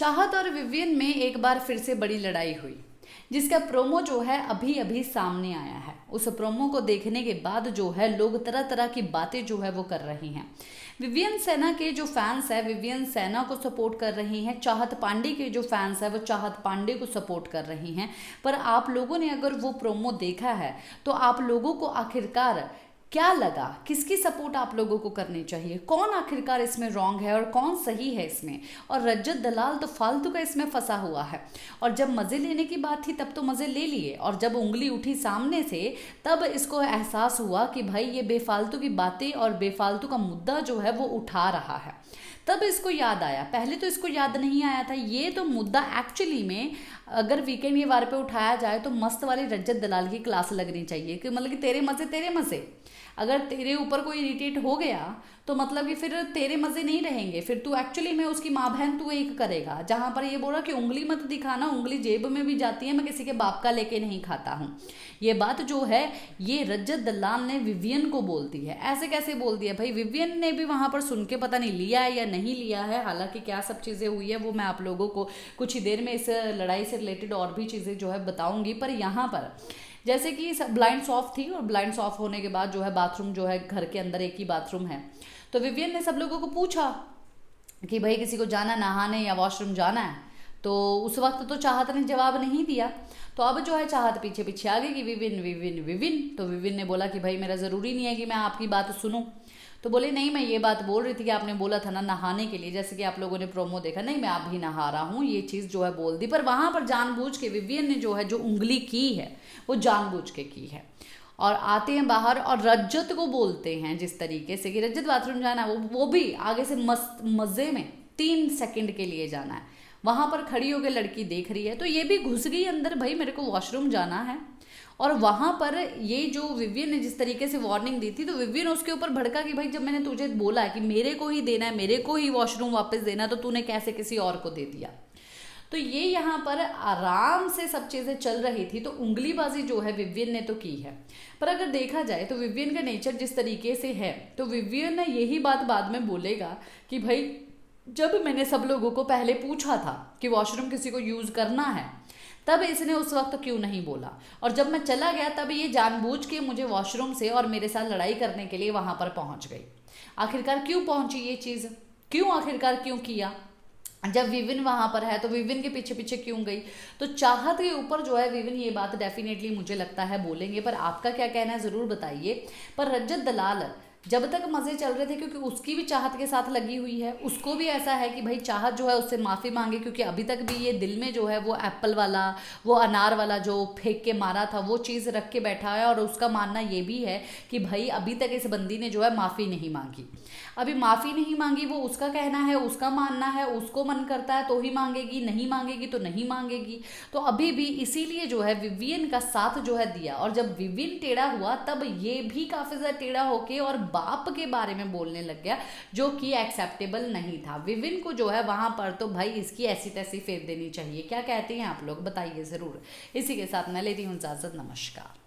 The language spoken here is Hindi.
चाहत और विवियन में एक बार फिर से बड़ी लड़ाई हुई, जिसका प्रोमो जो है अभी अभी सामने आया है। उस प्रोमो को देखने के बाद जो है लोग तरह तरह की बातें जो है वो कर रही हैं। विवियन सेना के जो फैंस है विवियन सेना को सपोर्ट कर रही हैं, चाहत पांडे के जो फैंस है वो चाहत पांडे को सपोर्ट कर रही हैं। पर आप लोगों ने अगर वो प्रोमो देखा है तो आप लोगों को आखिरकार क्या लगा, किसकी सपोर्ट आप लोगों को करनी चाहिए, कौन आखिरकार इसमें रॉन्ग है और कौन सही है इसमें। और रजत दलाल तो फालतू का इसमें फंसा हुआ है। और जब मज़े लेने की बात थी तब तो मज़े ले लिए, और जब उंगली उठी सामने से तब इसको एहसास हुआ कि भाई ये बेफालतू की बातें और बेफालतू का मुद्दा जो है वो उठा रहा है। तब इसको याद आया, पहले तो इसको याद नहीं आया था। ये तो मुद्दा एक्चुअली में अगर वीकेंड के वार पे उठाया जाए तो मस्त वाली रजत दलाल की क्लास लगनी चाहिए कि मतलब कि तेरे मज़े। अगर तेरे ऊपर कोई इरिटेट हो गया तो मतलब कि फिर तेरे मज़े नहीं रहेंगे, फिर तू एक्चुअली में उसकी माँ बहन तू एक करेगा। जहाँ पर ये बोला कि उंगली मत दिखाना, उंगली जेब में भी जाती है, मैं किसी के बाप का लेके नहीं खाता हूँ। ये बात जो है ये रजत दलाल ने विवियन को बोल दी है। ऐसे कैसे बोल दिया भाई? विवियन ने भी वहाँ पर सुन के पता नहीं लिया है या नहीं लिया है। हालांकि क्या सब चीज़ें हुई है वो मैं आप लोगों को कुछ ही देर में इस लड़ाई से रिलेटेड और भी चीज़ें जो है बताऊँगी। पर यहाँ पर जैसे कि ब्लाइंड्स ऑफ थी और ब्लाइंड्स ऑफ होने के बाद जो है बाथरूम जो है घर के अंदर एक ही बाथरूम है, तो विवियन ने सब लोगों को पूछा कि भाई किसी को जाना नहाने या वॉशरूम जाना है। तो उस वक्त तो चाहत ने जवाब नहीं दिया। तो अब जो है चाहत पीछे पीछे आ गई कि विविन विविन विविन। तो विविन ने बोला कि भाई मेरा ज़रूरी नहीं है कि मैं आपकी बात सुनूं। तो बोले नहीं, मैं ये बात बोल रही थी कि आपने बोला था ना नहाने के लिए, जैसे कि आप लोगों ने प्रोमो देखा, नहीं मैं अभी नहा रहा हूँ, ये चीज़ जो है बोल दी। पर वहाँ पर जानबूझ के विवियन ने जो है जो उंगली की है वो जानबूझ के की है। और आते हैं बाहर और रजत को बोलते हैं जिस तरीके से कि रजत बाथरूम जाना है, वो भी आगे से मस्त मज़े में 3 सेकंड के लिए जाना है। वहाँ पर खड़ी होकर लड़की देख रही है तो ये भी घुस गई अंदर, भाई मेरे को वॉशरूम जाना है। और वहाँ पर ये जो विवियन ने जिस तरीके से वार्निंग दी थी तो विवियन उसके ऊपर भड़का कि भाई जब मैंने तुझे बोला है कि मेरे को ही देना है, मेरे को ही वॉशरूम वापस देना, तो तूने कैसे किसी और को दे दिया। तो ये यहाँ पर आराम से सब चीज़ें चल रही थी। तो उंगलीबाजी जो है विवियन ने तो की है। पर अगर देखा जाए तो विवियन का नेचर जिस तरीके से है तो विवियन ने यही बात बाद में बोलेगा कि भाई जब मैंने सब लोगों को पहले पूछा था कि वॉशरूम किसी को यूज़ करना है तब इसने उस वक्त क्यों नहीं बोला, और जब मैं चला गया तब ये जानबूझ के मुझे वॉशरूम से और मेरे साथ लड़ाई करने के लिए वहाँ पर पहुँच गई। आखिरकार क्यों पहुँची ये चीज़, क्यों आखिरकार क्यों किया? जब विविन वहाँ पर है तो विविन के पीछे पीछे क्यों गई? तो चाहत के ऊपर जो है विविन ये बात डेफिनेटली मुझे लगता है बोलेंगे, पर आपका क्या कहना है ज़रूर बताइए। पर रजत दलाल जब तक मज़े चल रहे थे, क्योंकि उसकी भी चाहत के साथ लगी हुई है, उसको भी ऐसा है कि भाई चाहत जो है उससे माफ़ी मांगे, क्योंकि अभी तक भी ये दिल में जो है वो एप्पल वाला, वो अनार वाला जो फेंक के मारा था वो चीज़ रख के बैठा है। और उसका मानना ये भी है कि भाई अभी तक इस बंदी ने जो है माफ़ी नहीं मांगी, अभी माफ़ी नहीं मांगी, वो उसका कहना है, उसका मानना है, उसको मन करता है तो ही मांगेगी, नहीं मांगेगी तो नहीं मांगेगी। तो अभी भी इसीलिए जो है विवियन का साथ जो है दिया। और जब विवियन टेढ़ा हुआ तब ये भी काफ़ी ज़्यादा टेढ़ा होके और बाप के बारे में बोलने लग गया, जो कि एक्सेप्टेबल नहीं था। विविन को जो है वहाँ पर तो भाई इसकी ऐसी तैसी फेर देनी चाहिए। क्या कहते हैं आप लोग, बताइए ज़रूर। इसी के साथ मैं लेती हूँ इजाज़त, नमस्कार।